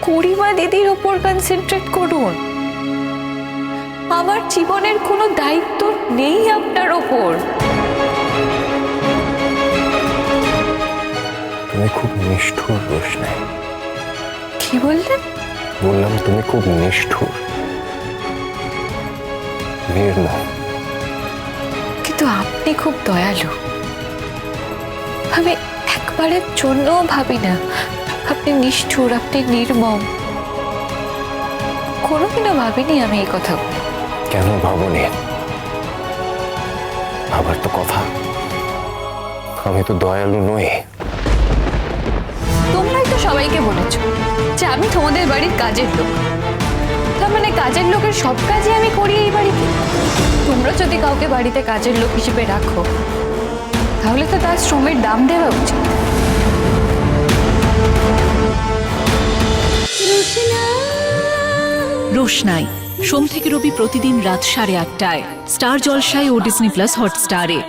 করিমা দিদির ওপর কনসেন্ট্রেট করুন। আমার জীবনের কোনো দায়িত্ব নেই আপনার ওপর। তুমি খুব নিষ্ঠুর রোশনাই। কি বললেন? বললাম তুমি খুব নিষ্ঠুর, নির্মম। কিন্তু আপনি খুব দয়ালু। আমি একবারের জন্য ভাবি না আপনি নিষ্ঠুর, আপনি নির্মম। কোনোদিনও ভাবিনি আমি এই কথা। কেন ভাবনি? আবার তো কথা, আমি তো দয়ালু নই। তোমরাই তো সবাইকে বলেছো যে আমি তোমাদের বাড়ির কাজের লোক। তার মানে কাজের লোকের সব কাজই আমি করি এই বাড়িতে। তোমরা যদি কাউকে বাড়িতে কাজের লোক হিসেবে রাখো তাহলে তো তার শ্রমের দাম দেওয়া উচিত। রোশনাই সোম থেকে রবি প্রতিদিন রাত 8:30টায় স্টার জলসায় ও ডিজনি প্লাস হটস্টারে।